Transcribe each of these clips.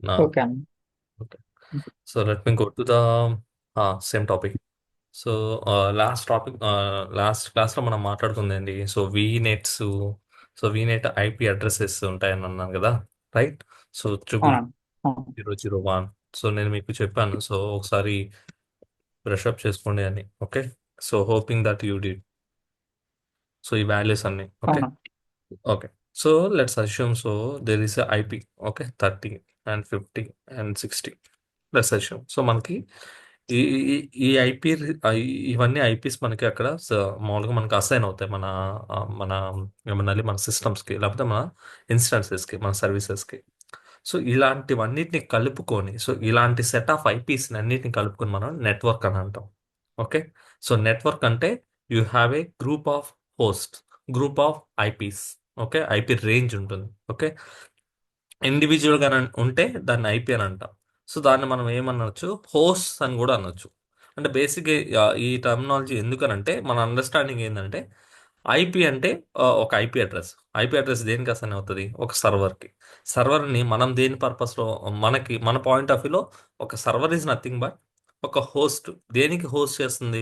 Now, okay అన్న. okay. So let me go to the same topic. So last క్లాస్లో మనం మాట్లాడుకుందండి. So VNets, so VNet IP addresses ఉంటాయని అన్నాను కదా, రైట్? సో ట్రిపుల్ అవునన్న. అవును. 001. సో నేను మీకు చెప్పాను. సో ఒకసారి బ్రషప్ చేసుకోండి అని. Okay. So hoping that you did. So ఈ వాల్యూస్ అన్ని ఓకే. అవునన్న. Okay. So let's assume so there is IP. Okay, 30 and 50 and 60. Let's assume so మనకి ఈ ఈ ఐపీ, ఇవన్నీ ఐపీస్ మనకి అక్కడ మామూలుగా మనకి అసైన్ అవుతాయి మన ఏమన్నా మన సిస్టమ్స్కి, లేకపోతే మన ఇన్స్టాన్సెస్కి, మన సర్వీసెస్కి. సో ఇలాంటివన్నిటిని కలుపుకొని, సో ఇలాంటి సెట్ ఆఫ్ ఐపీస్ని అన్నిటిని కలుపుకొని మనం నెట్వర్క్ అని అంటాం. ఓకే. సో నెట్వర్క్ అంటే you have a group of host, group of eyepiece. Okay, IP range ఉంటుంది. ఓకే. ఇండివిజువల్గా ఉంటే దాన్ని ఐపీ అని అంటాం. సో దాన్ని మనం ఏమనొచ్చు, హోస్ట్ అని కూడా అనొచ్చు. అంటే బేసిక్గా ఈ టర్మినాలజీ ఎందుకనంటే మన అండర్స్టాండింగ్ ఏంటంటే ఐపీ అంటే ఒక ఐపీ అడ్రస్. ఐపీ అడ్రస్ దేనికి అసైన్ అవుతుంది? ఒక సర్వర్కి. సర్వర్ని మనం దేని పర్పస్లో, మన పాయింట్ ఆఫ్ వ్యూలో ఒక సర్వర్ ఈజ్ నథింగ్ బట్ ఒక హోస్ట్. దేనికి హోస్ట్ చేస్తుంది?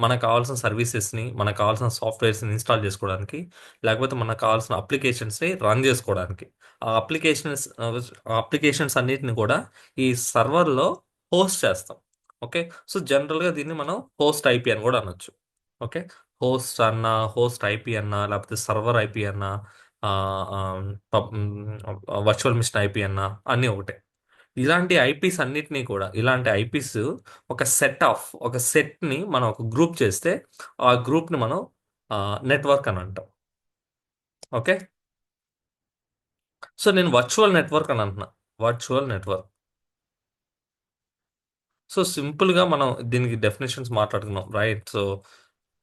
మనకు కావాల్సిన సర్వీసెస్ని, మనకు కావాల్సిన సాఫ్ట్వేర్స్ని ఇన్స్టాల్ చేసుకోవడానికి, లేకపోతే మనకు కావాల్సిన అప్లికేషన్స్ని రన్ చేసుకోవడానికి. ఆ అప్లికేషన్స్ అన్నిటిని కూడా ఈ సర్వర్లో హోస్ట్ చేస్తాం. ఓకే. సో జనరల్గా దీన్ని మనం హోస్ట్ ఐపీ అని కూడా అనొచ్చు. ఓకే. హోస్ట్ అన్న, హోస్ట్ ఐపీ అన్న, లేకపోతే సర్వర్ ఐపీ అన్న, వర్చువల్ మిషన్ ఐపీ అన్న, అన్నీ ఒకటే. ఇలాంటి ఐపీస్ అన్నిటినీ కూడా, ఇలాంటి ఐపీస్ ఒక సెట్ని మనం ఒక గ్రూప్ చేస్తే ఆ గ్రూప్ని మనం నెట్వర్క్ అని అంటాం. ఓకే. సో నేను వర్చువల్ నెట్వర్క్ అని అంటున్నా. Virtual network. సో సింపుల్గా మనం దీనికి డెఫినేషన్స్ మాట్లాడుకున్నాం, రైట్? సో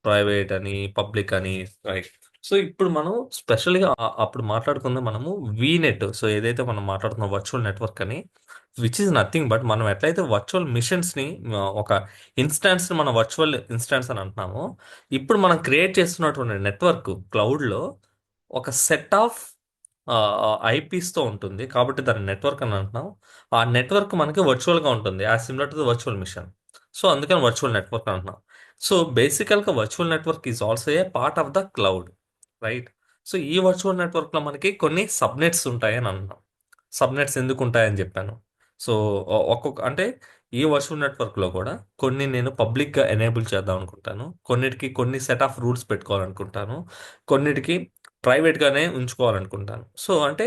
ప్రైవేట్ అని, పబ్లిక్ అని, రైట్? సో ఇప్పుడు మనం స్పెషల్గా అప్పుడు మాట్లాడుకుందాం మనము వీనెట్. సో ఏదైతే మనం మాట్లాడుతున్నాం వర్చువల్ నెట్వర్క్ అని, విచ్ ఈజ్ నథింగ్ బట్ మనం ఎట్లయితే వర్చువల్ మిషన్స్ని, ఒక ఇన్స్టాన్స్ని మనం వర్చువల్ ఇన్స్టాన్స్ అని అంటున్నామో, ఇప్పుడు మనం క్రియేట్ చేస్తున్నటువంటి నెట్వర్క్ క్లౌడ్లో ఒక సెట్ ఆఫ్ ఐపీస్తో ఉంటుంది, కాబట్టి దాన్ని నెట్వర్క్ అని అంటున్నాం. ఆ నెట్వర్క్ మనకి వర్చువల్గా ఉంటుంది, as similar to the virtual machine. So అందుకని వర్చువల్ నెట్వర్క్ అంటున్నాం. సో బేసికల్గా virtual network is also a part of the cloud, right? So ఈ వర్చువల్ నెట్వర్క్లో మనకి కొన్ని సబ్నెట్స్ ఉంటాయని అంటున్నాం. సబ్నెట్స్ ఎందుకు ఉంటాయని చెప్పాను. సో ఒక్కొక్క అంటే ఈ వర్చువల్ నెట్వర్క్లో కూడా కొన్ని నేను పబ్లిక్గా ఎనేబుల్ చేద్దాం అనుకుంటాను, కొన్నిటికి కొన్ని సెట్ ఆఫ్ రూల్స్ పెట్టుకోవాలనుకుంటాను, కొన్నిటికి ప్రైవేట్గానే ఉంచుకోవాలనుకుంటాను. సో అంటే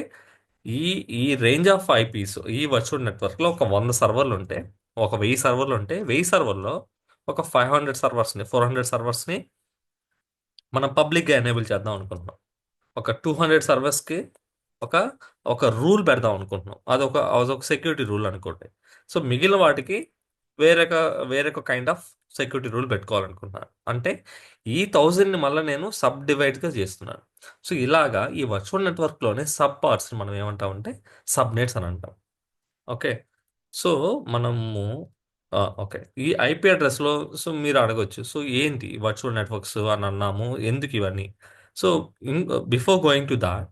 ఈ ఈ రేంజ్ ఆఫ్ ఐపీస్ ఈ వర్చువల్ నెట్వర్క్లో ఒక 100 సర్వర్లు ఉంటే, ఒక 1000 సర్వర్లు ఉంటే, 1000 సర్వర్లో ఒక 500 సర్వర్స్ని, 400 సర్వర్స్ని మనం పబ్లిక్గా ఎనేబుల్ చేద్దాం అనుకుంటున్నాం. ఒక 200 సర్వర్స్కి ఒక ఒక రూల్ పెడదాం అనుకుంటున్నాం, అదొక సెక్యూరిటీ రూల్ అనుకోండి. సో మిగిలిన వాటికి వేరొక వేరొక కైండ్ ఆఫ్ సెక్యూరిటీ రూల్ పెట్టుకోవాలనుకుంటున్నాను. అంటే ఈ 1000ని మళ్ళీ నేను సబ్ డివైడ్గా చేస్తున్నాను. సో ఇలాగా ఈ వర్చువల్ నెట్వర్క్లోనే సబ్ పార్ట్స్ని మనం ఏమంటామంటే సబ్నెట్స్ అని అంటాం. ఓకే. సో మనము ఓకే, ఈ ఐపీ అడ్రస్లో సో మీరు అడగొచ్చు, సో ఏంటి వర్చువల్ నెట్వర్క్స్ అని అన్నాము, ఎందుకు ఇవన్నీ? So before going to that,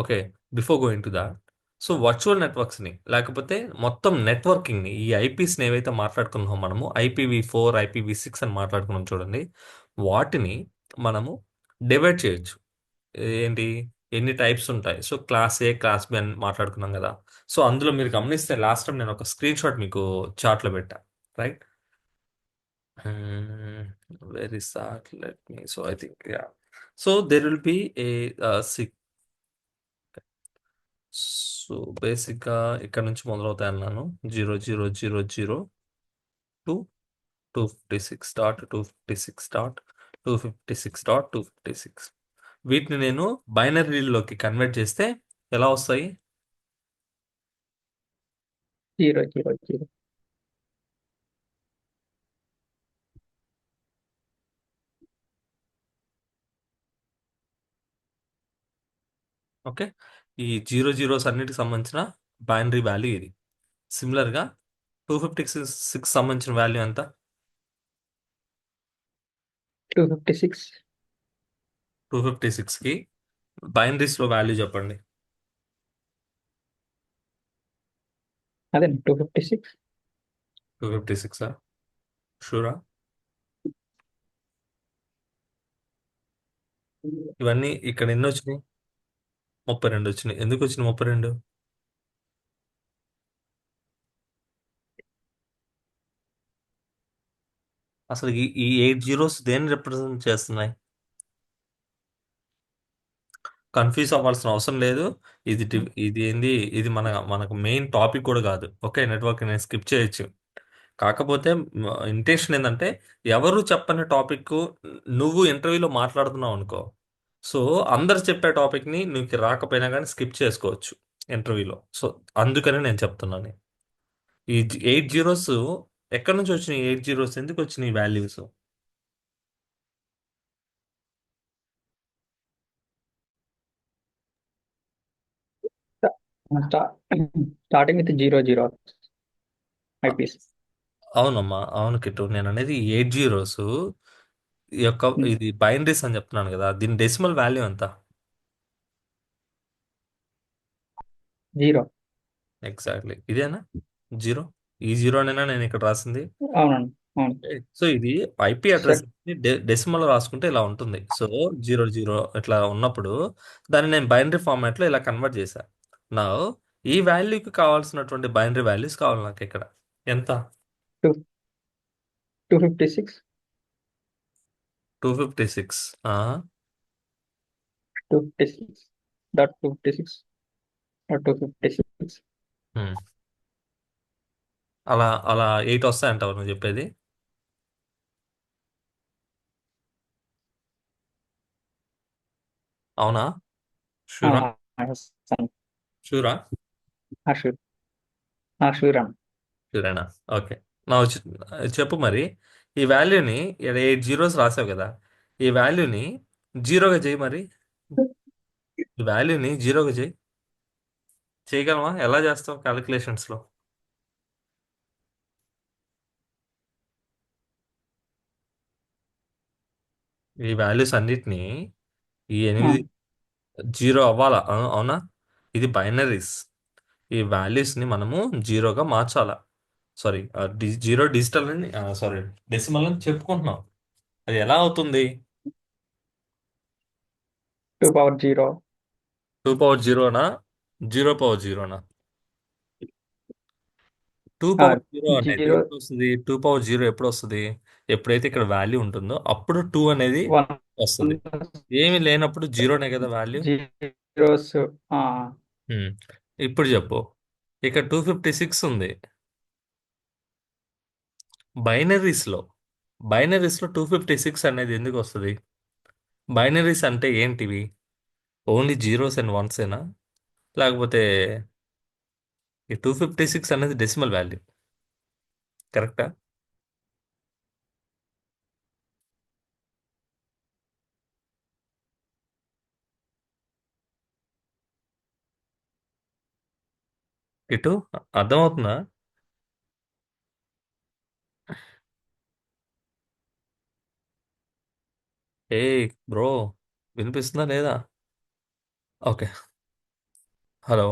okay, before going to that, so virtual నెట్వర్క్స్ని, లేకపోతే మొత్తం నెట్వర్కింగ్ని, ఈ ఐపీస్ని ఏవైతే మాట్లాడుకున్నామో మనము IPv4, IPv6 అని మాట్లాడుకున్నాం చూడండి, వాటిని మనము డివైడ్ చేయొచ్చు. ఏంటి, ఎన్ని టైప్స్ ఉంటాయి? So class A, class B అని మాట్లాడుకున్నాం కదా. సో అందులో మీరు గమనిస్తే లాస్ట్ టైం నేను ఒక స్క్రీన్ షాట్ మీకు చార్ట్లో పెట్టా, right? Very sat let me, so I think yeah. So there will be a six. So బేసిక్గా ఇక్కడ నుంచి మొదలవుతాయి అన్నాను. 0002.256.256.256. వీటిని నేను బైనరీలోకి కన్వర్ట్ చేస్తే ఎలా వస్తాయి? 000. ఓకే. ఈ జీరోస్ అన్నిటికి సంబంధించిన బైనరీ వాల్యూ ఇది. సిమిలర్గా 256 సంబంధించిన వాల్యూ ఎంత? 256. 256కి బైనరీస్లో వాల్యూ చెప్పండి. అదే 256. 256 షూరా? ఇవన్నీ ఇక్కడ ఎన్ని వచ్చినాయి? 32 వచ్చినాయి. ఎందుకు వచ్చినాయి 32? అసలు ఈ 8 జీరోస్ దేన్ని రిప్రజెంట్ చేస్తున్నాయి? కన్ఫ్యూజ్ అవ్వాల్సిన అవసరం లేదు. ఇది ఏంది, ఇది మనకు మెయిన్ టాపిక్ కూడా కాదు. ఓకే, నెట్వర్క్ నేను స్కిప్ చేయొచ్చు. కాకపోతే ఇంటెన్షన్ ఏంటంటే, ఎవరు చెప్పని టాపిక్ నువ్వు ఇంటర్వ్యూలో మాట్లాడుతున్నావు అనుకో, సో అందరు చెప్పే టాపిక్ని నీకు రాకపోయినా కానీ స్కిప్ చేసుకోవచ్చు ఇంటర్వ్యూలో. సో అందుకని నేను చెప్తున్నాను. ఈ 8 జీరోస్ ఎక్కడి నుంచి వచ్చినాయి? 8 జీరోస్ ఎందుకు వచ్చినాయి వాల్యూస్? Starting with 00 eyepiece. అవునమ్మా, అవును కిట్టు, నేను అనేది 8 జీరోస్ యొక్క ఇది బైనరీస్ అని చెప్తున్నాను కదా, దీని డెసిమల్ వాల్యూ ఎంత? 0. ఎగ్జాక్ట్లీ ఇదేనా జీరో? ఈ జీరోనేనా నేను ఇక్కడ రాసింది? అవునండి. అవును. సో ఇది ఐపీ అడ్రస్ సెట్. డెసిమల్ రాసుకుంటే ఇలా ఉంటుంది. సో 00 ఇట్లా ఉన్నప్పుడు దాన్ని నేను బైనరీ ఫార్మాట్ లో ఇలా కన్వర్ట్ చేశా. నా ఈ వాల్యూకి కావాల్సినటువంటి బైనరీ వాల్యూస్ కావాలి నాకు ఇక్కడ. ఎంత? 256. 256. 256. డాట్ 256. డాట్ 256. అలా అలా 8 వస్తాయంటావు నువ్వు చెప్పేది? అవునా? షూరా? షూరా? షూర్. షూర్ అన్న. షూరేనా? ఓకే. నా చెప్పు మరి. ఈ వాల్యూని 8 జీరోస్ రాసావు కదా, ఈ వాల్యూని జీరోగా చేయి మరి. ఈ వాల్యూని జీరోగా చేయి. చేయగలమా? ఎలా చేస్తావు క్యాలిక్యులేషన్స్ లో? ఈ వాల్యూస్ అన్నిటినీ ఈ 8 జీరో అవ్వాలా? అవునా? ఇది బైనరీస్. ఈ వాల్యూస్ ని మనము జీరోగా మార్చాలా? సారీ, జీరో డిజిటల్ అని, సారీ, డెసిమల్ అని చెప్పుకుంటున్నాం. అది ఎలా అవుతుంది? 2 పవర్ 0. 2 పవర్ 0నా? 0 పవర్ 0నా? 2 పవర్ 0 అనేది 0. ఎప్పుడు వస్తుంది? 2 పవర్ 0 ఎప్పుడు వస్తుంది? ఎప్పుడైతే ఇక్కడ వాల్యూ ఉంటుందో అప్పుడు 2 అనేది 1 వస్తుంది. ఏమి లేనప్పుడు జీరోనే కదా వాల్యూ. జీరోస్. ఇప్పుడు చెప్పు. ఇక్కడ 256 ఉంది. బైనరీస్ లో బైనరీస్ లో 256 అనేది ఎందుకు వస్తుంది? బైనరీస్ అంటే ఏంటివి? ఓన్లీ జీరోస్ అండ్ వన్సేనా? లేకపోతే ఈ 256 అనేది డెసిమల్ వాల్యూ, కరెక్టా? ఇటు అర్థమవుతుందా? ఏ బ్రో, వినిపిస్తుందా లేదా? ఓకే. హలో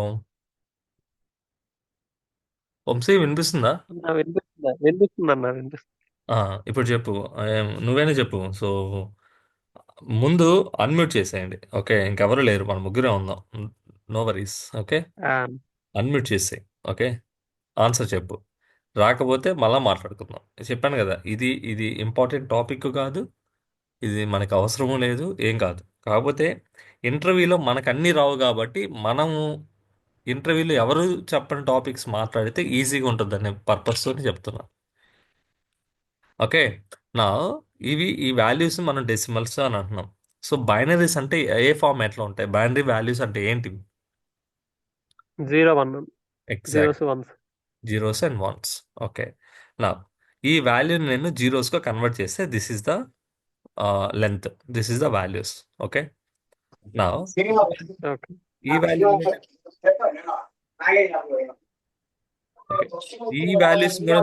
వంశీ, వినిపిస్తుందా? వినిపిస్తుంది. ఆ, ఇప్పుడు చెప్పు. నువ్వేనే చెప్పు. సో ముందు అన్మ్యూట్ చేసేయండి. ఓకే, ఇంకెవరు లేరు, మన ముగ్గురే ఉందాం. No worries. ఓకే, ఆ, అన్మ్యూట్ చేసేయి. ఓకే, ఆన్సర్ చెప్పు. రాకపోతే మళ్ళా మాట్లాడుకుందాం. చెప్పాను కదా, ఇది ఇది ఇంపార్టెంట్ టాపిక్ కాదు, ఇది మనకు అవసరము లేదు, ఏం కాదు. కాకపోతే ఇంటర్వ్యూలో మనకు అన్నీ రావు కాబట్టి మనము ఇంటర్వ్యూలో ఎవరు చెప్పని టాపిక్స్ మాట్లాడితే ఈజీగా ఉంటుంది అనే పర్పస్ తోటి చెప్తున్నా. ఓకే, నా ఈ వాల్యూస్ మనం డెసిమల్స్ అని అంటున్నాం. సో బైనరీస్ అంటే ఏ ఫార్మాట్లో ఉంటాయి? బైనరీ వాల్యూస్ అంటే ఏంటివి? 0 1 exact, zeros once. Zeros and once. Okay, నా ఈ వాల్యూని నేను జీరోస్గా కన్వర్ట్ చేస్తే this is the length, this is the values. Okay, నా ఓకే. ఈ వాల్యూని, ఓకే, ఈ వాల్యూస్ కూడా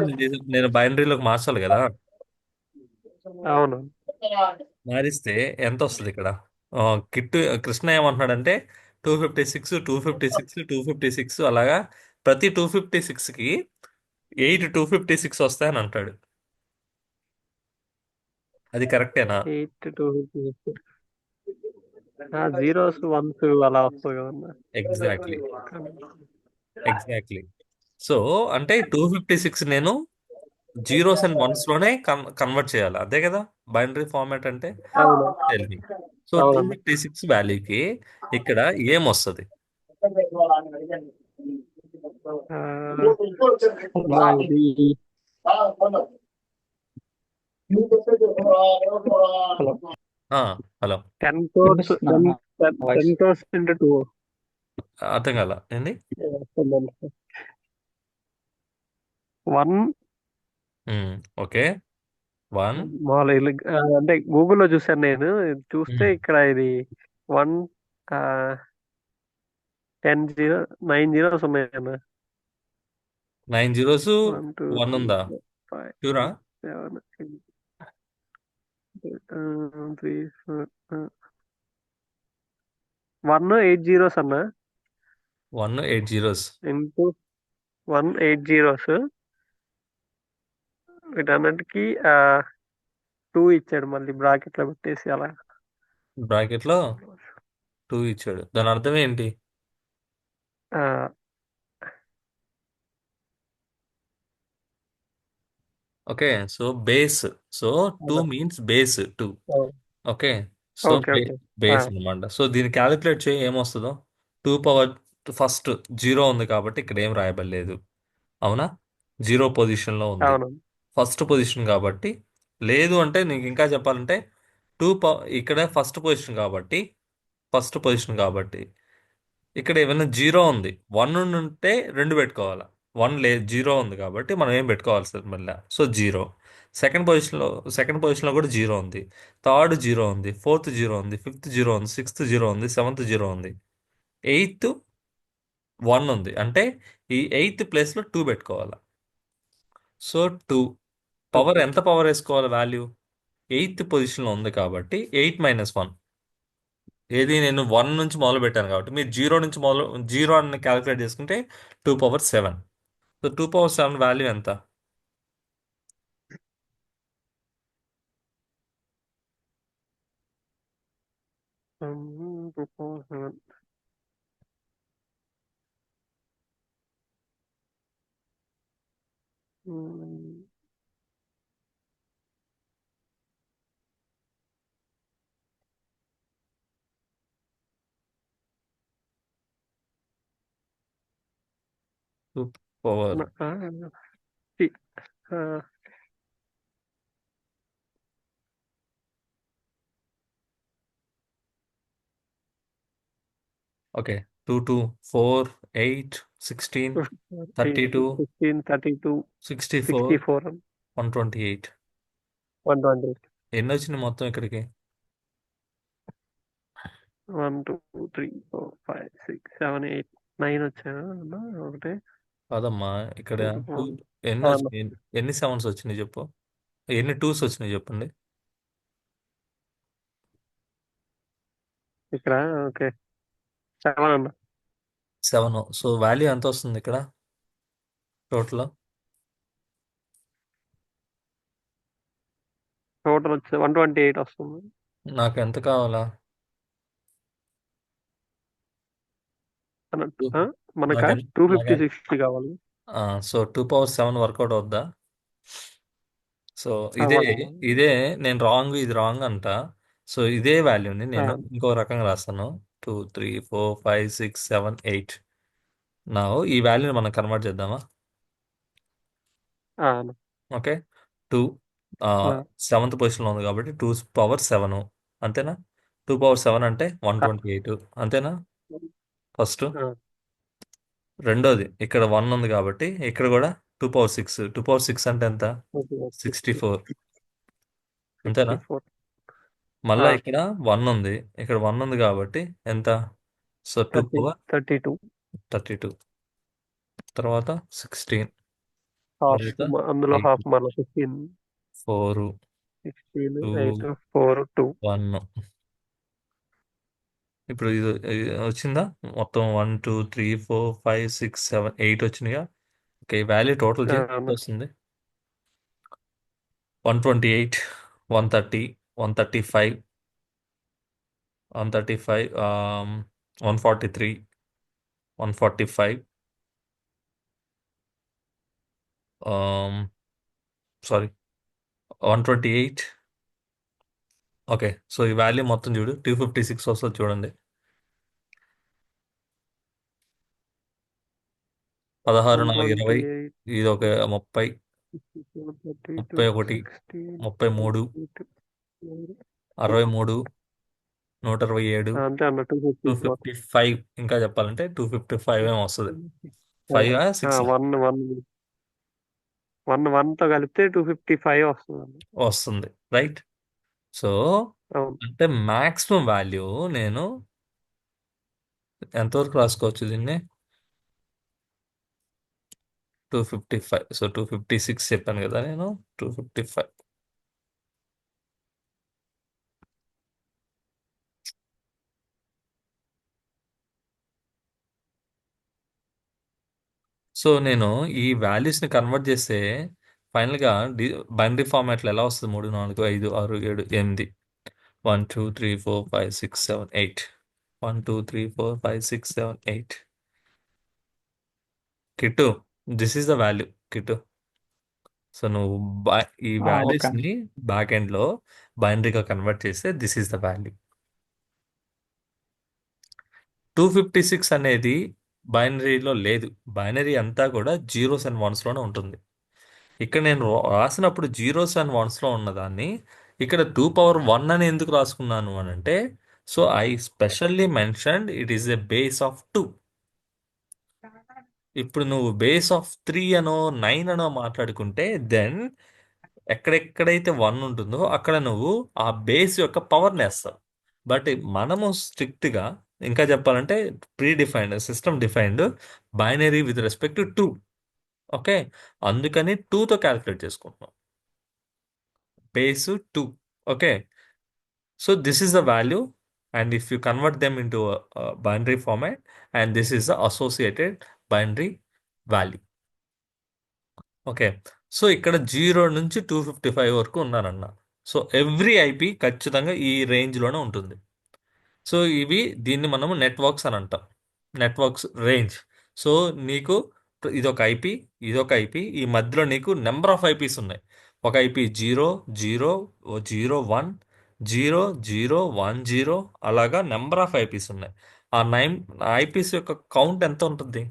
నేను బైనరీలోకి మార్చాలి కదా. అవును. మారిస్తే ఎంత వస్తుంది ఇక్కడ? ఆ, కిట్టు కృష్ణ ఏమంటున్నాడంటే 256 256 256 అలాగా ప్రతి 256కి 256 వస్తాయని అంటాడు. అది కరెక్టేనా? 8 to 0s 1s అలా వస్తుంది కదన్నా. ఎగ్జాక్ట్లీ. ఎగ్జాక్ట్లీ. సో అంటే 256 నేను జీరోస్ అండ్ వన్స్ లోనే కన్వర్ట్ చేయాలి, అదే కదా బైనరీ ఫార్మాట్ అంటే. అవును టెల్మి. సో అవునన్నా. 256 వాల్యూకి ఇక్కడ ఏమొస్తుంది? ఆ, అన్నా ఇది హలో, హలో 10 crores వినిపిస్తుందా 10 నా వాయిస్? 10 crores into 2 అర్థం కాల ఏంది? వస్తుందన్న. 1 ఓకే. 1 మామూలు అంటే గూగుల్లో చూసాను నేను. ఇది చూస్తే ఇక్కడ ఇది 1 10 0 9 zeros ఉన్నాయన్న. 9 జీరోస్ 1 2 1 3 ఉందా? 4 5 చూరా 7 8 3 4 1 8 zeros అన్న. 1 8 జీరోస్. ఇంటూ 1 8 zeros వీటన్నిటికి 2 ఇచ్చాడు మళ్ళీ బ్రాకెట్లో పెట్టేసి అలా. బ్రాకెట్ లో 2 ఇచ్చాడు, దాని అర్థం ఏంటి? ఆ, ఓకే. So base. సో 2 అలా. Means base 2. Okay. So okay okay base అన్నమాట. సో దీన్ని క్యాలిక్యులేట్ చేయి ఏమొస్తుందో. 2 పవర్ ఫస్ట్ 0 ఉంది కాబట్టి ఇక్కడ ఏం రాయబడలేదు, అవునా? 0 పొజిషన్లో ఉంది, అవును ఫస్ట్ పొజిషన్ కాబట్టి. లేదు అంటే నీకు ఇంకా చెప్పాలంటే ఇక్కడ ఫస్ట్ పొజిషన్ కాబట్టి ఇక్కడ ఏమైనా 0 ఉంది, 1 ఉంటే 2 పెట్టుకోవాలా. 1 లేదు, 0 ఉంది కాబట్టి మనం ఏం పెట్టుకోవాల్సి మళ్ళీ. సో 0. సెకండ్ పొజిషన్లో సెకండ్ పొజిషన్లో కూడా 0 ఉంది, థర్డ్ 0 ఉంది, ఫోర్త్ 0 ఉంది, ఫిఫ్త్ 0 ఉంది, సిక్స్త్ 0 ఉంది, సెవెంత్ 0 ఉంది, ఎయిత్ 1 ఉంది. అంటే ఈ ఎయిత్ ప్లేస్లో 2 పెట్టుకోవాలి. సో 2 పవర్ ఎంత పవర్ వేసుకోవాలి వాల్యూ? ఎయిత్ పొజిషన్లో ఉంది కాబట్టి 8 - 1. ఏది నేను 1 నుంచి మొదలు పెట్టాను కాబట్టి మీరు 0 అని క్యాలిక్యులేట్ చేసుకుంటే 2 పవర్ 7. సో 2 పవర్ 7 వాల్యూ ఎంత? Two power okay. 2 2 4 8 16 32 15 32 64 64 128. 120 ఎన్ని వచ్చినాయి మొత్తం ఇక్కడికి? 1 2 3 4 5 6 7 8 9 వచ్చాయా అన్నా? ఒకటి కాదమ్మా, ఇక్కడ 2 1 ఎన్ని వచ్చినాయి? ఎన్ని సెవెన్స్ వచ్చినాయి చెప్పు, ఎన్ని టూస్ వచ్చినాయి చెప్పండి. ఇక్కడ ఓకే 7 అన్న. 7. సో వాల్యూ ఎంత వస్తుంది ఇక్కడ టోటల్? టోటల్ వచ్చి 128 వస్తుంది. నాకు ఎంత కావాలా? అన్నట్టు Two. మనక నాకు 256 కావాలి. సో 2 పవర్ 7 వర్కౌట్ అవుద్దా? సో అవ్వాలి. ఇదే నేను రాంగ్, ఇది రాంగ్ అంట. సో ఇదే వాల్యూని నేను ఇంకో రకంగా రాస్తాను. 2 3 4 5 6 7 8. నా ఈ వాల్యూని మనం కన్వర్ట్ చేద్దామా? ఓకే. 2 సెవెంత్ పొజిషన్లో ఉంది కాబట్టి 2 పవర్ 7 అంతేనా? 2 పవర్ 7 అంటే 128 అంతేనా? ఫస్ట్. రెండోది ఇక్కడ 1 ఉంది కాబట్టి ఇక్కడ కూడా 2 పవర్ 6. 2 పవర్ 6 అంటే ఎంత? 64 అంతేనా? 64 మళ్ళా ఇక్కడ 1 ఉంది, ఇక్కడ 1 ఉంది కాబట్టి ఎంత? So 2 power 32 32. తర్వాత 16. హాఫ్ తర్వాత అందులో 8 హాఫ్ మన 15 4 16 2 8 4 2 1. ఇప్పుడు ఇది వచ్చిందా? మొత్తం 1 2 3 4 5 6 7 8 వచ్చినాయా? ఓకే, వాల్యూ టోటల్ అవును. వస్తుంది 128, 130, 135, 135, 143, 145, సారీ 128. ఓకే, సో ఈ వాల్యూ మొత్తం చూడు 256 వస్తుంది చూడండి. 16 4 20, 128, ఇది ఒక 30, 32, 31, 16, 33, 63, 127, అంతే అన్న 254. 255. ఇంకా చెప్పాలంటే 255 ఏమో వస్తుంది. 5 6 వన్ వన్ వన్ వన్ తో కలిపితే 255 వస్తుంది అన్న. వస్తుంది, రైట్? సో అవును. అంటే మాక్సిమం వాల్యూ నేను ఎంతవరకు రాసుకోవచ్చు దీన్ని? 255. సో 256 చెప్పాను కదా నేను. 255. సో నేను ఈ వాల్యూస్ని కన్వర్ట్ చేస్తే ఫైనల్గా బైనరీ ఫార్మాట్లో ఎలా వస్తుంది? 3 4 5 6 7 8. 1 2 3 4 5 6 7 8. 1 2 3 4 5 6 7 8. Kittu, this is the value Kittu. So నువ్వు ఈ ఓకే. వాల్యూస్ని బ్యాక్ ఎండ్లో బైనరీగా కన్వర్ట్ చేస్తే దిస్ ఈస్ ద వాల్యూ. 256 అనేది బైనరీలో లేదు. బైనరీ అంతా కూడా జీరోస్ అండ్ వన్స్లోనే ఉంటుంది. ఇక్కడ నేను రాసినప్పుడు జీరోస్ అండ్ వన్స్లో ఉన్నదాన్ని ఇక్కడ 2 power 1 అని ఎందుకు రాసుకున్నాను అని అంటే, so I specially mentioned it is a base of 2. ఇప్పుడు నువ్వు బేస్ ఆఫ్ 3 అనో 9 అనో మాట్లాడుకుంటే దెన్ ఎక్కడెక్కడైతే 1 ఉంటుందో అక్కడ నువ్వు ఆ బేస్ యొక్క పవర్ని వేస్తావు. బట్ మనము స్ట్రిక్ట్గా ఇంకా చెప్పాలంటే pre defined system defined binary with respect to 2. Okay, అందుకని 2తో క్యాలిక్యులేట్ చేసుకుంటున్నాం. Base 2. Okay, so this is the value, and if you convert them into binary format, and this is the associated binary value. Okay, so ఇక్కడ 0 నుంచి 255 వరకు ఉన్నారన్న. So every IP ఖచ్చితంగా ఈ రేంజ్లోనే ఉంటుంది. సో దీన్ని మనము నెట్వర్క్స్ అని అంటాం. Networks range. సో నీకు ఇదొక ఐపీ, ఇదొక ఐపీ, ఈ మధ్యలో నీకు నెంబర్ ఆఫ్ ఐపీస్ ఉన్నాయి. ఒక ఐపీ 0 0 0 1 0 0 1 0, అలాగా నెంబర్ ఆఫ్ ఐపీస్ ఉన్నాయి. ఆ 9 ఐపీస్ యొక్క కౌంట్ ఎంత ఉంటుంది?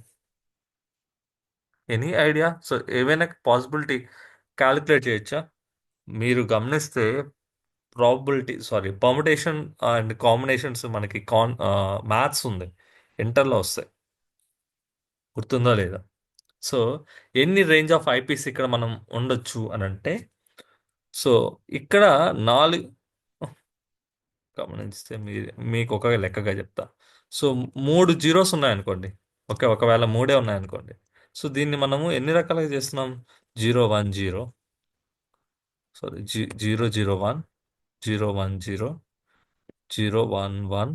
Any idea? సో ఏవైనా పాసిబిలిటీ క్యాలిక్యులేట్ చేయొచ్చా? మీరు గమనిస్తే పర్ముటేషన్ అండ్ కాంబినేషన్స్ మనకి మ్యాథ్స్ ఉంది, ఇంటర్లో వస్తాయి, గుర్తుందో లేదా? సో ఎన్ని రేంజ్ ఆఫ్ ఐపీస్ ఇక్కడ మనం ఉండొచ్చు అని అంటే, సో ఇక్కడ 4 గమనిస్తే మీకు ఒక లెక్కగా చెప్తా. సో 3 జీరోస్ ఉన్నాయనుకోండి. ఓకే, ఒకవేళ 3 ఉన్నాయనుకోండి. సో దీన్ని మనము ఎన్ని రకాలుగా చేస్తున్నాం? 0 1 0, సారీ 0 0 1, 0 1 0, 0 1 1,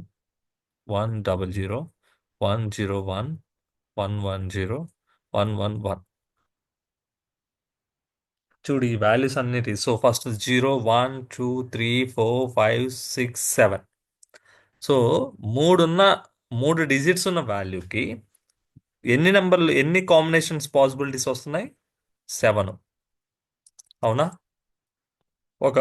1 0 0, 1 0 1, 1 1 0, 1 1 1. చూడు ఈ వాల్యూస్ అన్నిటి. So first 0 1 2 3 4 5 6 7. సో మూడు డిజిట్స్ ఉన్న వాల్యూకి ఎన్ని కాంబినేషన్స్ పాసిబిలిటీస్ వస్తున్నాయి? 7. అవునా? ఒక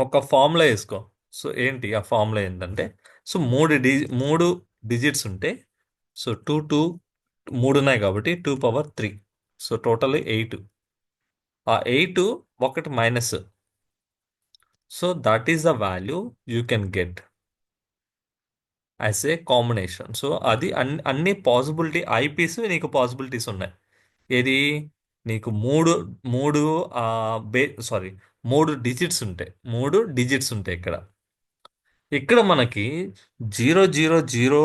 ఒక ఫార్ములా వేసుకో. సో ఏంటి ఆ ఫార్ములా ఏంటంటే, సో మూడు డిజిట్స్ ఉంటే, సో 2 3 ఉన్నాయి కాబట్టి 2 power 3. So total 8. ఆ 8 ఒకటి minus. So that is the value you can get as a combination. So అది అన్ని పాసిబిలిటీ ఐపీస్ నీకు పాసిబిలిటీస్ ఉన్నాయి. ఏది? నీకు మూడు మూడు ఆ, బే సారీ 3 డిజిట్స్ ఉంటాయి ఇక్కడ. ఇక్కడ మనకి 0 0 0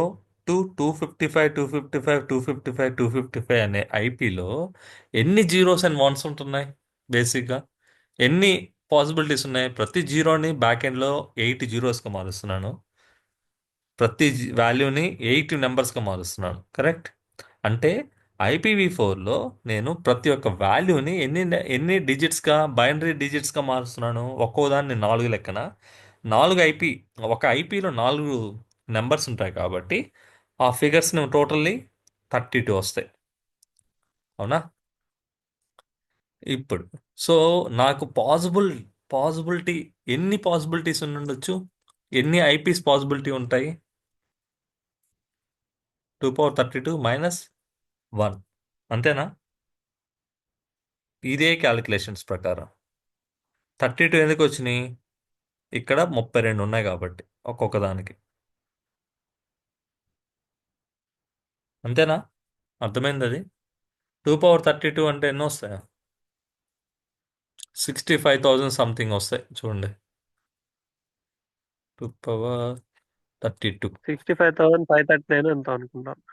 255 255 255 255 అనే ఐపీలో ఎన్ని జీరోస్ అండ్ వన్స్ ఉంటున్నాయి? బేసిక్గా ఎన్ని పాసిబిలిటీస్ ఉన్నాయి? ప్రతి జీరోని బ్యాక్ ఎండ్లో 8 జీరోస్గా మారుస్తున్నాను. ప్రతి వాల్యూని 8 నెంబర్స్గా మారుస్తున్నాను. కరెక్ట్? అంటే IPv4లో నేను ప్రతి ఒక్క వాల్యూని ఎన్ని డిజిట్స్గా, బైనరీ డిజిట్స్గా మారుస్తున్నాను. ఒక్కో దాన్ని 4 లెక్కన 4 ఐపీ, ఒక ఐపీలో 4 నెంబర్స్ ఉంటాయి కాబట్టి ఆ ఫిగర్స్ని టోటల్లీ 32 వస్తాయి. అవునా? ఇప్పుడు సో నాకు పాసిబిలిటీ ఎన్ని పాసిబిలిటీస్ ఉండొచ్చు, ఎన్ని ఐపీస్ పాసిబిలిటీ ఉంటాయి? 2 power 32 మైనస్ 1, అంతేనా? ఇదే క్యాలిక్యులేషన్స్ ప్రకారం 32 ఎందుకు వచ్చినాయి? ఇక్కడ 32 ఉన్నాయి కాబట్టి ఒక్కొక్క దానికి. అంతేనా? అర్థమైంది అది? 2 power 32 అంటే ఎన్ని వస్తాయి? 65,000 సంథింగ్ వస్తాయి. చూడండి, 2 power 32. 65,539 ఎంతో అనుకుంటాను.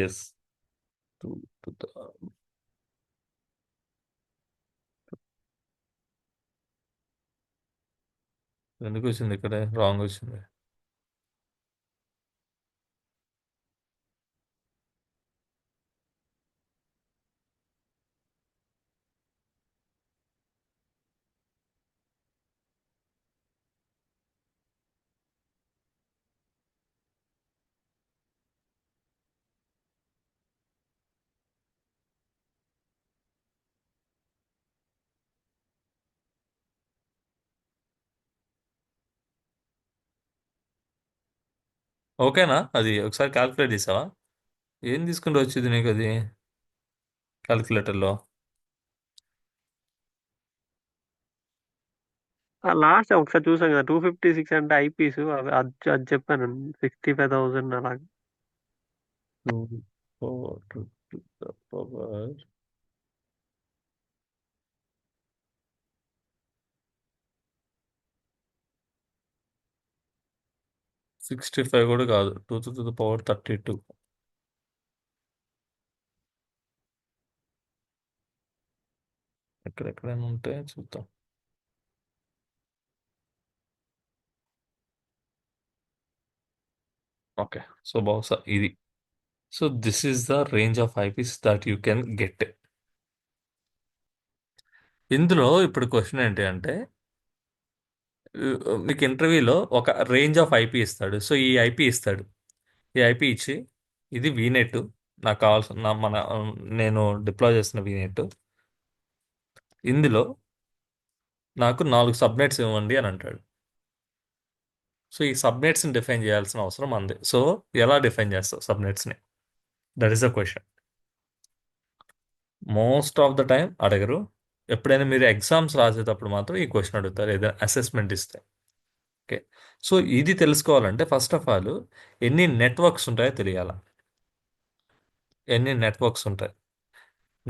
ఎస్. ఎందుకు వచ్చింది ఇక్కడ రాంగ్ వచ్చింది? ఓకేనా? అది ఒకసారి క్యాల్కులేట్ చేసావా? ఏం తీసుకుంటూ వచ్చింది నీకు అది క్యాల్కులేటర్లో? లాస్ట్ ఒకసారి చూసాం కదా 256 అంటే ఐపీస్ అది చెప్పాను 65,000 అలాగే. 65 కూడా కాదు, 2 to the power 32. ఎక్కడెక్కడైనా ఉంటే చూద్దాం. ఓకే, సో బహుశా ఇది. So this is the range of eyepiece that you can get. ఇందులో ఇప్పుడు క్వశ్చన్ ఏంటి అంటే, మీకు ఇంటర్వ్యూలో ఒక రేంజ్ ఆఫ్ ఐపీ ఇస్తాడు. సో ఈ ఐపీ ఇస్తాడు. ఈ ఐపీ ఇచ్చి ఇది వీనెట్, నాకు కావాల్సిన నేను డిప్లాయ్ చేస్తున్న వీనెట్, ఇందులో నాకు 4 సబ్నెట్స్ ఇవ్వండి అని అంటాడు. సో ఈ సబ్నెట్స్ని డిఫైన్ చేయాల్సిన అవసరం అంది. సో ఎలా డిఫైన్ చేస్తావు సబ్నెట్స్ని? That is the question. Most of the time అడగరు. ఎప్పుడైనా మీరు ఎగ్జామ్స్ రాసేటప్పుడు మాత్రం ఈ క్వశ్చన్ అడుగుతారు, ఏదైనా అసెస్మెంట్ ఇస్తే. ఓకే, సో ఇది తెలుసుకోవాలంటే ఫస్ట్ ఆఫ్ ఆల్ ఎన్ని నెట్వర్క్స్ ఉంటాయో తెలియాల. ఎన్ని నెట్వర్క్స్ ఉంటాయి?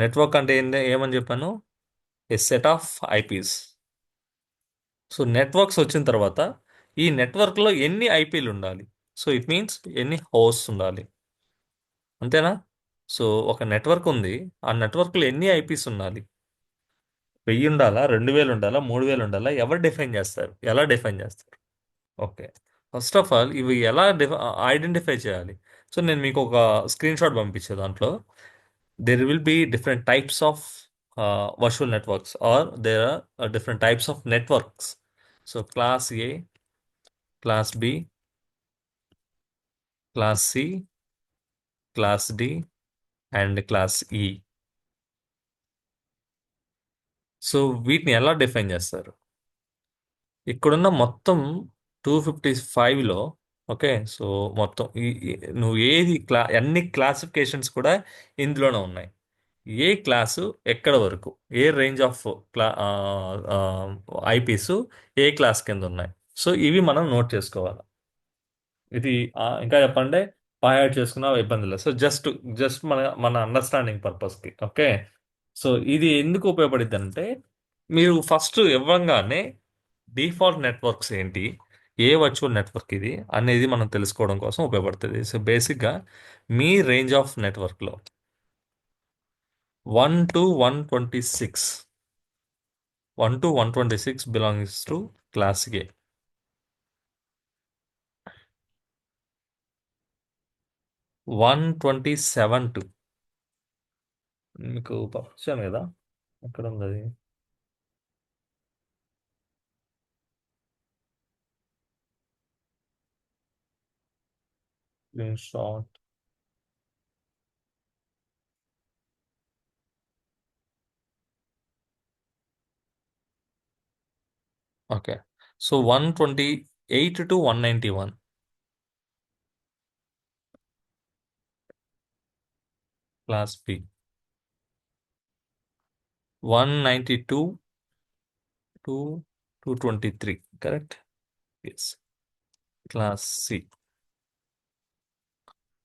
నెట్వర్క్ అంటే ఏమని చెప్పాను? A set of IPs. So networks వచ్చిన తర్వాత ఈ నెట్వర్క్లో ఎన్ని ఐపీలు ఉండాలి? సో ఇట్ మీన్స్ ఎన్ని హోస్ట్స్ ఉండాలి. అంతేనా? సో ఒక నెట్వర్క్ ఉంది, ఆ నెట్వర్క్లో ఎన్ని ఐపీస్ ఉండాలి? 1000 ఉండాలా, 2000 ఉండాలా, 3000 ఉండాలా? ఎవరు డిఫైన్ చేస్తారు? ఎలా డిఫైన్ చేస్తారు? ఓకే, ఫస్ట్ ఆఫ్ ఆల్ ఇవి ఎలా ఐడెంటిఫై చేయాలి? సో నేను మీకు ఒక స్క్రీన్ షాట్ పంపించే దాంట్లో there will be different types of virtual networks or there are different types of networks. So class A, class B, class C, class D and class E. So వీటిని ఎలా define చేస్తారు? ఇక్కడున్న మొత్తం 255లో, okay, so మొత్తం నువ్వు ఏది అన్ని classifications కూడా ఇందులోనే ఉన్నాయి. ఏ క్లాసు ఎక్కడ వరకు, ఏ రేంజ్ ఆఫ్ క్లా ఐపీస్ ఏ క్లాస్ కింద ఉన్నాయి. సో ఇవి మనం నోట్ చేసుకోవాలి. ఇది ఇంకా చెప్పండి, యాడ్ చేసుకున్న ఇబ్బంది లేదు. సో జస్ట్ జస్ట్ మన మన అండర్స్టాండింగ్ పర్పస్కి. ఓకే, సో ఇది ఎందుకు ఉపయోగపడుద్ది అంటే, మీరు ఫస్ట్ ఇవ్వంగానే డిఫాల్ట్ నెట్వర్క్స్ ఏంటి, ఏ వర్చువల్ నెట్వర్క్ ఇది అనేది మనం తెలుసుకోవడం కోసం ఉపయోగపడుతుంది. సో బేసిక్గా మీ రేంజ్ ఆఫ్ నెట్వర్క్లో 1 to 126, 1 to 126 belongs to class A. 127 మీకు పంపించాను కదా, ఎక్కడ ఉంది అది? Screen shot. Okay. So 128 to 191 class B. 192 to 223, correct? Yes. Class C.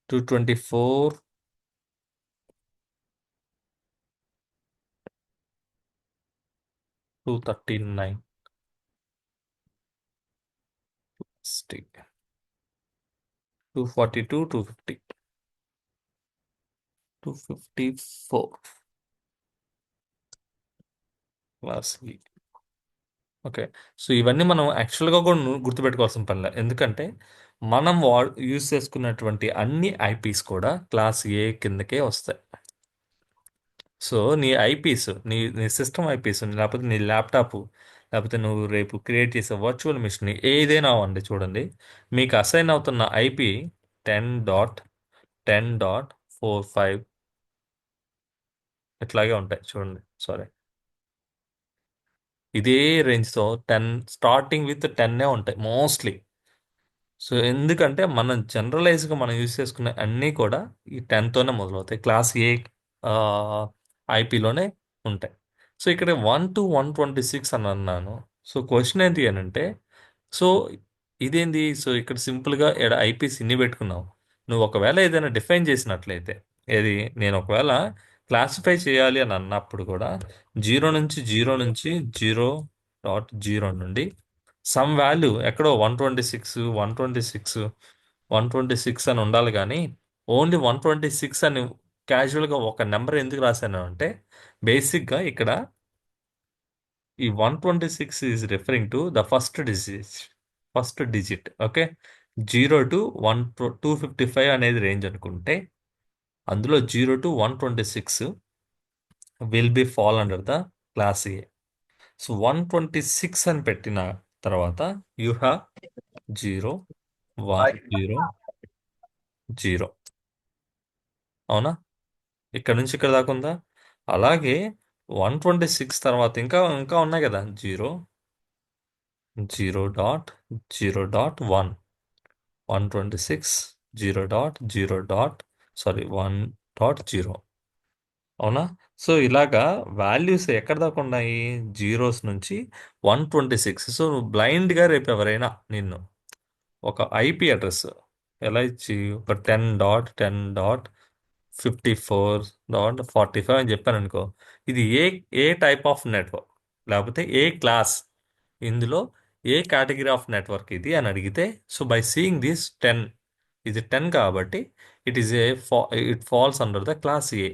224 to 39 C. 242 250 254 class E. Okay. So ఇవన్నీ మనం యాక్చువల్‌గా కూడా గుర్తుపెట్టుకోవాల్సిన పనిలే. ఎందుకంటే మనం యూజ్ చేసుకున్నటువంటి అన్ని ఐపీస్ కూడా క్లాస్ ఏ కిందకే వస్తాయి. సో నీ ఐపీస్, నీ సిస్టమ్ ఐపీస్, లేకపోతే నీ ల్యాప్టాప్, లేకపోతే నువ్వు రేపు క్రియేట్ చేసే వర్చువల్ మిషన్ ఏదైనా అవ్వండి, చూడండి మీకు అసైన్ అవుతున్న ఐపీ 10.10.45 ఇట్లాగే ఉంటాయి చూడండి. సారీ, ఇదే రేంజ్తో 10 స్టార్టింగ్ విత్ 10 ఉంటాయి మోస్ట్లీ. సో ఎందుకంటే మనం జనరలైజ్గా మనం యూజ్ చేసుకునే అన్నీ కూడా ఈ 10తోనే మొదలవుతాయి, క్లాస్ ఏ ఐపీలోనే ఉంటాయి. సో ఇక్కడ 1 to 126 అని అన్నాను. సో క్వశ్చన్ ఏంటి అని అంటే, సో ఇదేంది? సో ఇక్కడ సింపుల్గా ఇక్కడ ఐపీస్ ఇన్ని పెట్టుకున్నావు. నువ్వు ఒకవేళ ఏదైనా డిఫైన్ చేసినట్లయితే, ఏది నేను ఒకవేళ క్లాసిఫై చేయాలి అని అన్నప్పుడు కూడా 0 నుంచి 0 నుండి సమ్ వాల్యూ ఎక్కడో 126 అని ఉండాలి, కానీ ఓన్లీ 126 అని క్యాజువల్గా ఒక నెంబర్ ఎందుకు రాశాను అంటే, బేసిక్గా ఇక్కడ ఈ 126 is referring to the first digit. Okay. 0 to 255 అనేది రేంజ్ అనుకుంటే, అందులో 0 to 126 will be fall under the class A. So 126 అని పెట్టిన తర్వాత యూ హ్యావ్ 0 1 0 0. అవునా? ఇక్కడ నుంచి ఇక్కడ దాకా ఉందా? అలాగే 126 తర్వాత ఇంకా ఇంకా ఉన్నాయి కదా, 0 0.0.1 126 0.0. అవునా? సో ఇలాగా వాల్యూస్ ఎక్కడ దాకా ఉన్నాయి? జీరోస్ నుంచి 126. సో నువ్వు బ్లైండ్గా రేపు ఎవరైనా నిన్ను ఒక ఐపీ అడ్రస్ ఎలా ఇచ్చి ఒక 10.10.54.45 అని చెప్పాను అనుకో, ఇది ఏ ఏ టైప్ ఆఫ్ నెట్వర్క్, లేకపోతే ఏ క్లాస్, ఇందులో ఏ కేటగిరీ ఆఫ్ నెట్వర్క్ ఇది అని అడిగితే, సో బై సీయింగ్ దిస్ 10, ఇది 10 కాబట్టి it is it falls under the class A.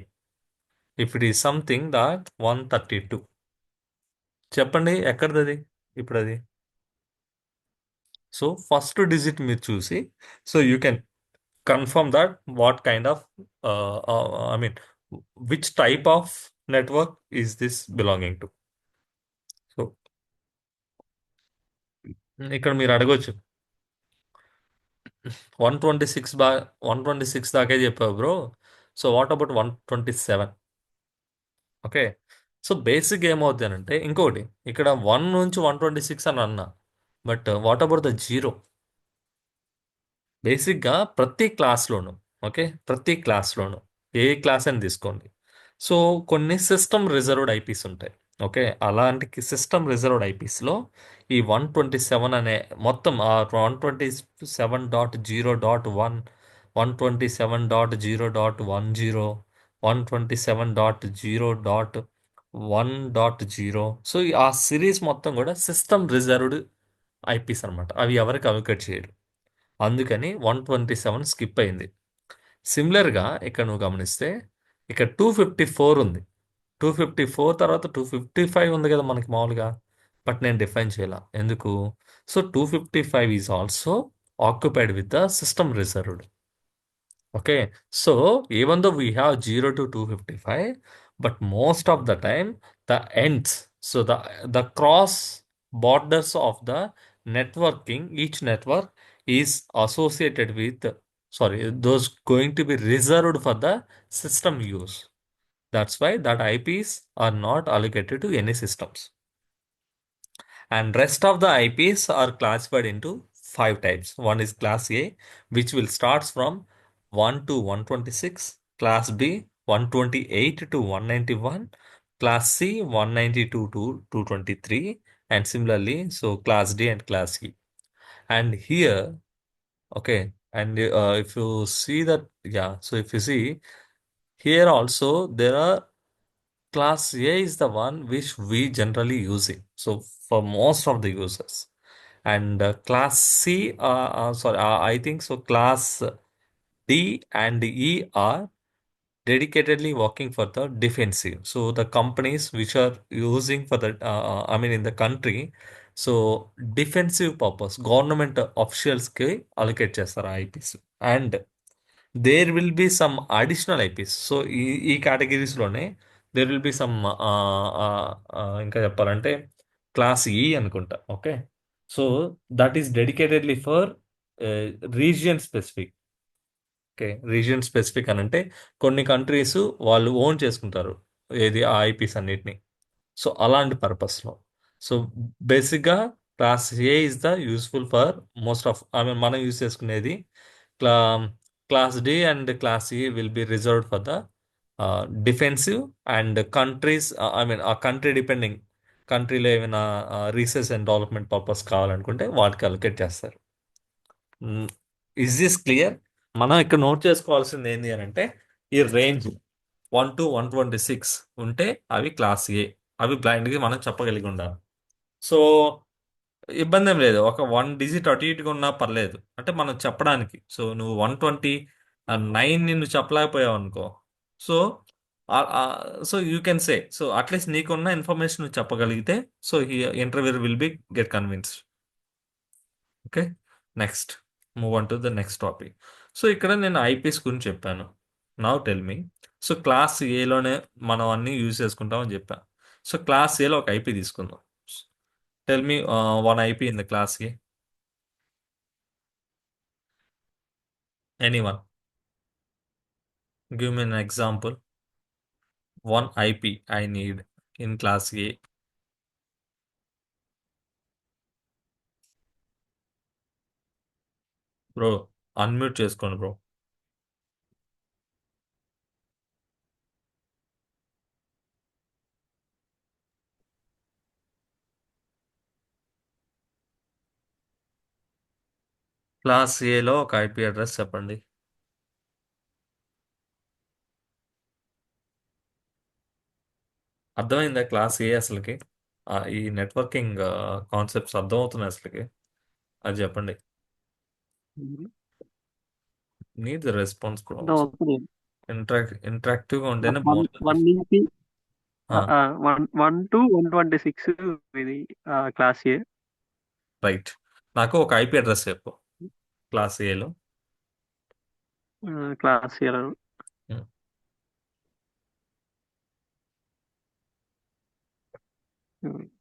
If it is something that 132, చెప్పండి ఎక్కడిది అది ఇప్పుడు అది. సో ఫస్ట్ డిజిట్ మీరు చూసి, so you can confirm that what kind of I mean which type of network is this belonging to. So ఇక్కడ మీరు అడగొచ్చు, 126 దాకే చెప్పావు bro, so what about 127? Okay. So basic ఏమవుతుంది అంటే, ఇంకోటి ఇక్కడ 1 నుంచి 126 అని అన్నా, but what about the zero? బేసిక్గా ప్రతి క్లాస్లోను, ఓకే, ప్రతి క్లాస్లోను ఏ క్లాస్ అని తీసుకోండి, సో కొన్ని సిస్టమ్ రిజర్వ్డ్ ఐపీస్ ఉంటాయి. ఓకే, అలాంటి సిస్టమ్ రిజర్వ్డ్ ఐపీస్లో ఈ 127 అనే మొత్తం ఆ 127.0.1 127.0.10 127.0.1.0, సో ఆ సిరీస్ మొత్తం కూడా సిస్టమ్ రిజర్వ్డ్ ఐపీస్ అనమాట. అవి ఎవరికి అలొకేట్ చేయరు, అందుకని 127 స్కిప్ అయింది. సిమిలర్గా ఇక్కడ నువ్వు గమనిస్తే ఇక్కడ 254 ఉంది. 254 తర్వాత 255 ఉంది కదా మనకి మామూలుగా, బట్ నేను డిఫైన్ చేయాల ఎందుకు? So 255 is also occupied with the system reserved. Okay, so even though we have 0 to 255, but most of the time the ends, so the cross borders of the networking, each network is associated with, sorry, those going to be reserved for the system use. That's why that IPs are not allocated to any systems. And rest of the IPs are classified into five types. One is class A, which will starts from 1 to 126, class B 128 to 191, class C 192 to 223, and similarly, so class D and class E. And here, okay, and if you see that, yeah, so if you see here also there are class A is the one which we generally using. So for most of the users, and class C, sorry, I think so. Class D and E are dedicatedly working for the defensive. So the companies which are using for the, I mean, in the country, so defensive purpose, government officials కి allocate చేస్తారు IPs. And there will be some additional IPs. So ఈ కేటగిరీస్లోనే there will be some, ఇంకా చెప్పాలంటే class E అనుకుంటా. Okay, so that is dedicatedly for region specific. Okay, region specific అని అంటే కొన్ని కంట్రీస్ వాళ్ళు ఓన్ చేసుకుంటారు ఏది ఆ ఐపీస్ అన్నిటిని. సో అలాంటి పర్పస్లో, సో బేసిక్గా class A is the useful for most of, I mean మనం యూస్ చేసుకునేది క్లా క్లాస్ డి అండ్ క్లాస్ ఈ will be reserved for the defensive and countries, I mean ఆ కంట్రీ డిపెండింగ్, కంట్రీలో ఏమైనా రీసెర్చ్ అండ్ డెవలప్మెంట్ పర్పస్ కావాలనుకుంటే వాటికి allocate చేస్తారు. Is this clear? మనం ఇక్కడ నోట్ చేసుకోవాల్సింది ఏంటి అని అంటే ఈ రేంజ్ 1 to 126 ఉంటే అవి క్లాస్ ఏ, అవి బ్లైండ్గా మనం చెప్పగలిగి ఉండాలి. సో ఇబ్బంది ఏం లేదు, ఒక 1 డిజిట్ అటు ఇటుగా ఉన్నా పర్లేదు అంటే మనం చెప్పడానికి. సో నువ్వు 129 నువ్వు చెప్పలేకపోయావు అనుకో, so so you can say, so at least నీకున్న ఇన్ఫర్మేషన్ నువ్వు చెప్పగలిగితే, సో ఈ interview will be get convinced. Okay, next move on to the next topic. So ఇక్కడ నేను ఐపీఎస్ గురించి చెప్పాను. Now tell me, so class ఏలోనే మనం అన్ని యూజ్ చేసుకుంటామని చెప్పాను. సో క్లాస్ ఏలో ఒక ఐపీ తీసుకుందాం. Tell me one IP in the class A, any one, give me an example. One IP I need in class A. Bro unmute చేసుకోండి bro. Class ఏలో ఒక ఐపీ అడ్రస్ చెప్పండి. అర్థమైందా క్లాస్ ఏ అసలుకి? ఈ నెట్వర్కింగ్ కాన్సెప్ట్స్ అర్థమవుతున్నాయి అసలుకి? అది చెప్పండి. Need the response bro. అవుతుంది. ఇంటరాక్టివ్గా ఉంటేనే వన్ వన్ బాగుంటుంది. నుంచి 1 to 126 ఇది క్లాస్ ఏ. రైట్, నాకు ఒక ఐపీ అడ్రస్ చెప్పు క్లాస్ ఏలో. క్లాస్ ఏ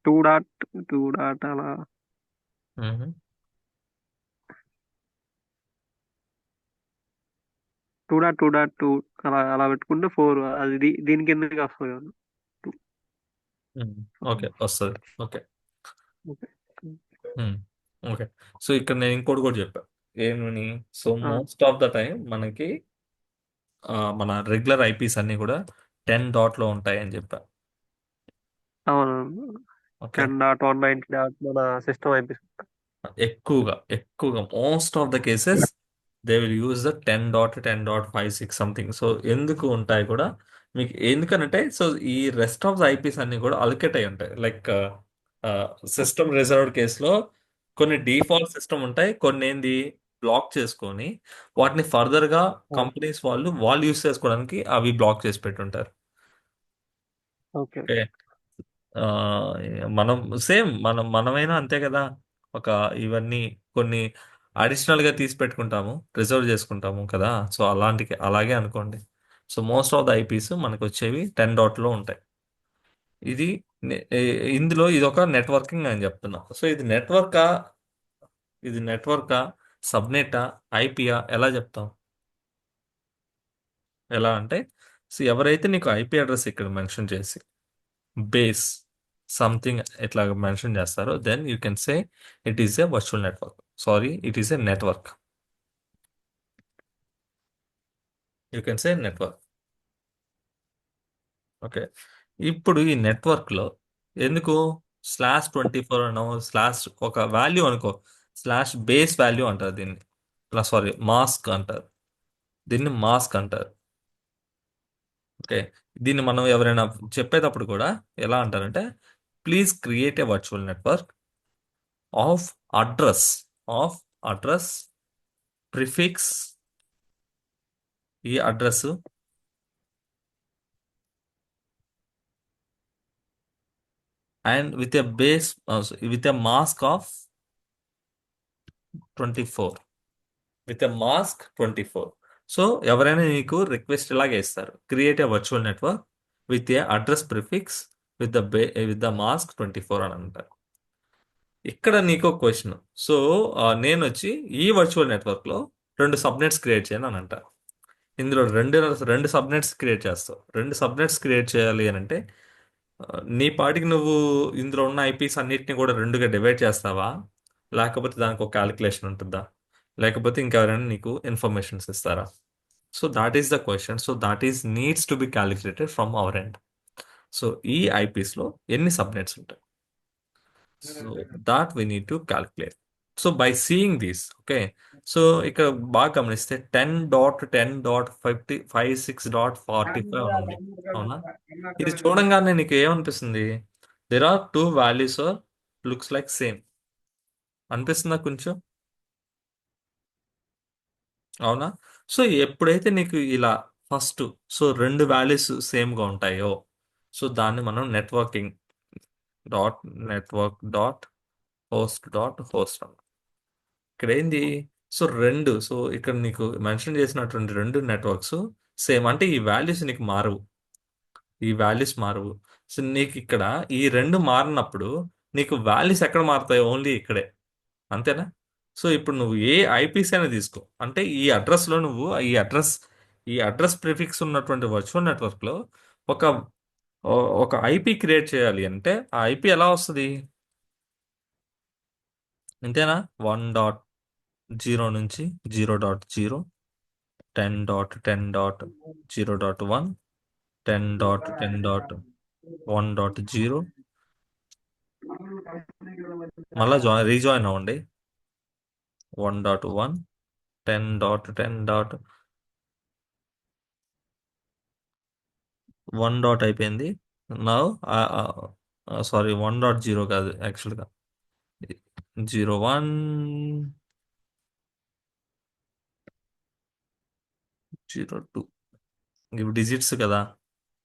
2.2 అలా 2.2 అలా అలా పెట్టుకుంటే 4 అది దీని కిందకి వస్తుంది కదా. ఓకే, వస్తుంది. Okay, okay. ఓకే. సో ఇక్కడ నేను ఇంకోటి కూడా చెప్పాను ఏమని. So most of the time మనకి మన రెగ్యులర్ ఐపీస్ అన్ని కూడా 10 డాట్లో ఉంటాయి అని చెప్పాను. అవును, ఓకే, 10.190 మన సిస్టమ్ అయిపోయింది. ఎక్కువగా most of the cases they will use the 10.10.56 something. So ఎందుకు ఉంటాయి కూడా మీకు, ఎందుకనంటే సో ఈ రెస్ట్ ఆఫ్ ద ఐపీస్ అన్ని కూడా అలొకేట్ అయి ఉంటాయి. లైక్ సిస్టమ్ రిజర్వ్డ్ కేసులో కొన్ని డిఫాల్ట్ సిస్టమ్ ఉంటాయి, కొన్ని ఏంది బ్లాక్ చేసుకొని వాటిని ఫర్దర్గా కంపెనీస్ వాళ్ళు యూస్ చేసుకోవడానికి అవి బ్లాక్ చేసి పెట్టుంటారు. ఓకే. ఓకే, ఆ, మనం సేమ్ మనమైనా అంతే కదా. ఒక ఇవన్నీ కొన్ని అడిషనల్గా తీసి పెట్టుకుంటాము, రిజర్వ్ చేసుకుంటాము కదా. సో అలాగే అనుకోండి. So most of the eyepiece మనకు వచ్చేవి 10 డాట్లో ఉంటాయి. ఇది ఇందులో ఇది ఒక నెట్వర్కింగ్ అని చెప్తున్నా. సో ఇది నెట్వర్కా, సబ్నెటా, ఐపీయా ఎలా చెప్తాం? ఎలా అంటే, సో ఎవరైతే నీకు ఐపీ అడ్రస్ ఇక్కడ మెన్షన్ చేసి బేస్ సంథింగ్ ఇట్లా మెన్షన్ చేస్తారో, then you can say it is a virtual network. Sorry, it is a network. You can say network. Okay. ఇప్పుడు ఈ నెట్వర్క్లో ఎందుకు /24 అనో ఒక వాల్యూ అనుకో, బేస్ వాల్యూ అంటారు దీన్ని. సారీ, మాస్క్ అంటారు. దీన్ని మాస్క్ అంటారు. ఓకే. దీన్ని మనం ఎవరైనా చెప్పేటప్పుడు కూడా ఎలా అంటారంటే, please create a virtual network of address address prefix, ఈ address and with a base with a mask of 24, with a mask 24. So ఎవరైనా నీకు రిక్వెస్ట్ ఇలాగే ఇస్తారు, create a virtual network with a address prefix with the mask 24 అని అంటారు. ఇక్కడ నీకు question. So నేను వచ్చి ఈ వర్చువల్ నెట్వర్క్లో 2 సబ్నెట్స్ క్రియేట్ చేయను అని అంట. ఇందులో రెండు సబ్నెట్స్ క్రియేట్ చేస్తావు. 2 సబ్నెట్స్ క్రియేట్ చేయాలి అని అంటే నీ పాటికి నువ్వు ఇందులో ఉన్న ఐపీస్ అన్నిటిని కూడా 2గా డివైడ్ చేస్తావా, లేకపోతే దానికి ఒక క్యాలిక్యులేషన్ ఉంటుందా, లేకపోతే ఇంకెవరైనా నీకు ఇన్ఫర్మేషన్స్ ఇస్తారా? So that is the question. So that is needs to be calculated from our end. So ఈ ఐపీస్లో ఎన్ని సబ్నెట్స్ ఉంటాయి? So that we need to calculate. So by seeing this, okay. So ఇక్కడ బాగా గమనిస్తే 10.10.56.45 అని ఉంది, అవునా? ఇది చూడంగానే నీకు ఏమనిపిస్తుంది? There are 2 values looks like same అనిపిస్తుందా కొంచెం? అవునా? సో ఎప్పుడైతే నీకు ఇలా ఫస్ట్ 2 వాల్యూస్ సేమ్గా ఉంటాయో, సో దాన్ని మనం నెట్వర్క్ హోస్ట్ అన్నాం. ఇక్కడ ఏంది? సో ఇక్కడ నీకు మెన్షన్ చేసినటువంటి 2 నెట్వర్క్స్ సేమ్ అంటే ఈ వాల్యూస్ నీకు మారవు, సో నీకు ఇక్కడ ఈ 2 మారినప్పుడు నీకు వాల్యూస్ ఎక్కడ మారుతాయి? ఓన్లీ ఇక్కడే, అంతేనా? సో ఇప్పుడు నువ్వు ఏ ఐపీసీ అయినా తీసుకో, అంటే ఈ అడ్రస్ ప్రిఫిక్స్ ఉన్నటువంటి వర్చువల్ నెట్వర్క్లో ఒక ఒక ఐపీ క్రియేట్ చేయాలి అంటే ఆ ఐపీ ఎలా వస్తుంది? అంతేనా? 1.0 నుంచి 0.0, 10.10.0.1, 10.10.1.0. మళ్ళా రీజాయిన్ అవ్వండి. 1.1, 10.10.1 డాట్ అయిపోయింది. నా సారీ 1.0 కాదు యాక్చువల్గా 01, 02. ఇవి డిజిట్స్ కదా,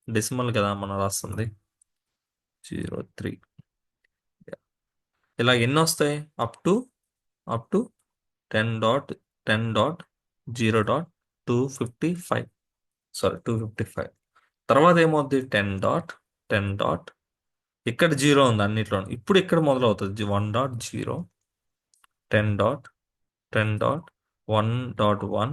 డెసిమల్ కదా మనం రాస్తుంది. 03. ఇలా ఎన్ని వస్తాయి? Up to 10.10.0.255. సారీ 255. తర్వాత ఏమవుద్ది? 10.10. ఇక్కడ 0 ఉంది అన్నిట్లో. ఇప్పుడు ఇక్కడ మొదలవుతుంది 1.0, 10.10.1.1,